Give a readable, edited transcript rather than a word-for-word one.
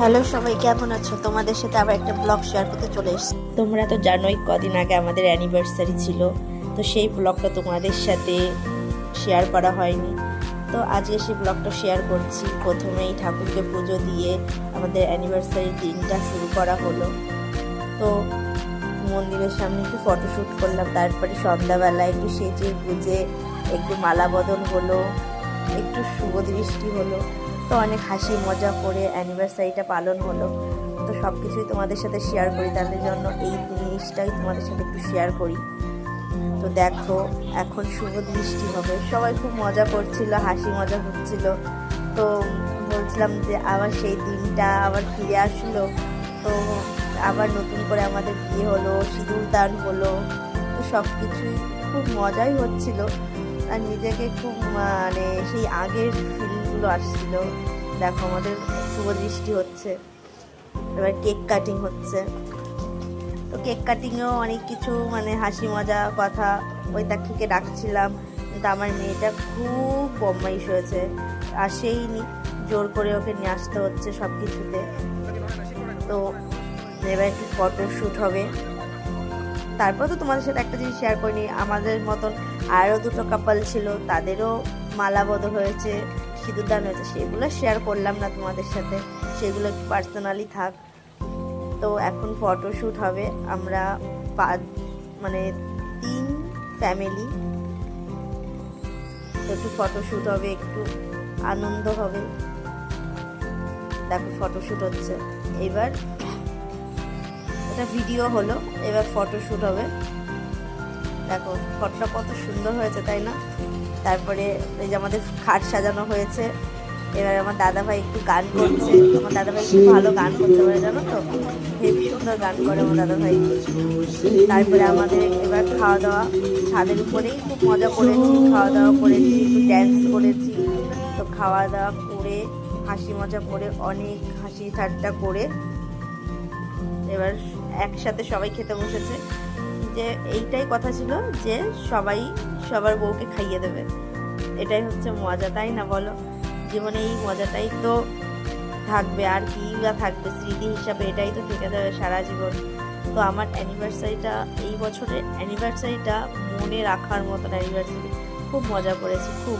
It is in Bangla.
হ্যালো সবাই, কেমন আছো? তোমাদের সাথে আবার একটা ব্লগ শেয়ার করতে চলে এসেছি। তোমরা তো জানোই কদিন আগে আমাদের অ্যানিভার্সারি ছিল, তো সেই ব্লগটা তোমাদের সাথে শেয়ার করা হয়নি। তো আজকে সেই ব্লগটা শেয়ার করছি। প্রথমেই ঠাকুরকে পুজো দিয়ে আমাদের অ্যানিভার্সারির দিনটা শুরু করা হলো। তো মন্দিরের সামনে একটু ফটোশ্যুট করলাম, তারপরে সন্ধ্যাবেলা একটু সেজে গুজে একটু মালা বদল হলো, একটু শুভ দৃষ্টি হলো। তো অনেক হাসি মজা করে অ্যানিভার্সারিটা পালন হলো। তো সব কিছুই তোমাদের সাথে শেয়ার করি, তাদের জন্য এই জিনিসটাই তোমাদের সাথে একটু শেয়ার করি। তো দেখো, এখন শুভ দৃষ্টি হবে, সবাই খুব মজা করছিল, হাসি মজা হচ্ছিল। তো বলছিলাম যে আবার সেই দিনটা আবার ফিরে আসলো। তো আবার নতুন করে আমাদের বিয়ে হলো, সিঁদুর দান হলো। তো সব কিছুই খুব মজাই হচ্ছিল, আর নিজেকে খুব মানে সেই আগের ফিলগুলো আসছিল। দেখো, আমাদের শুভ দৃষ্টি হচ্ছে, এবার কেক কাটিং হচ্ছে। তো কেক কাটিংয়েও অনেক কিছু মানে হাসি মজা কথা, ওই তাকে ডাকছিলাম, কিন্তু আমার মেয়েটা খুব বদমাইশ হয়েছে, আসেইনি, জোর করে ওকে নিয়ে আসতে হচ্ছে সব কিছুতে। তো এবার একটু ফটোশ্যুট হবে। তারপর তো তোমাদের সাথে একটা জিনিস শেয়ার করিনি, আমাদের মতন আরও দুটো কাপল ছিল, তাদেরও মালা বদল হয়েছে, সিঁদুরদান হয়েছে, সেগুলো শেয়ার করলাম না তোমাদের সাথে, সেগুলো একটু পার্সোনালি থাক। তো এখন ফটোশ্যুট হবে, আমরা মানে 3 ফ্যামিলি, একটু ফটোশ্যুট হবে, একটু আনন্দ হবে। দেখো ফটোশ্যুট হচ্ছে, এবার এটা ভিডিও হলো, এবার ফটোশ্যুট হবে। দেখো ফটোটা কত সুন্দর হয়েছে, তাই না? তারপরে এই যে আমাদের খাট সাজানো হয়েছে। এবার আমার দাদাভাই একটু গান করছে, আমার দাদাভাই খুব ভালো গান করতে পারে, জানো তো, হেবি সুন্দর গান করে আমার দাদাভাই। তারপরে আমাদের এবার খাওয়া দাওয়া, ছাদের উপরেই খুব মজা করেছি, খাওয়া দাওয়া করেছি, একটু ড্যান্স করেছি। তো খাওয়া দাওয়া করে হাসি মজা করে অনেক হাসি ঠাট্টা করে এবার একসাথে সবাই খেতে বসেছে। যে এইটাই কথা ছিল যে সবাই সবার বউকে খাইয়ে দেবে, এটাই হচ্ছে মজা, তাই না বলো? জীবনে এই মজাটাই তো থাকবে, আর কি বা থাকবে স্মৃতি হিসাবে, এটাই তো থেকে যাবে সারা জীবন। তো আমার অ্যানিভার্সারিটা, এই বছরের অ্যানিভার্সারিটা মনে রাখার মতন অ্যানিভার্সারি, খুব মজা করেছি খুব।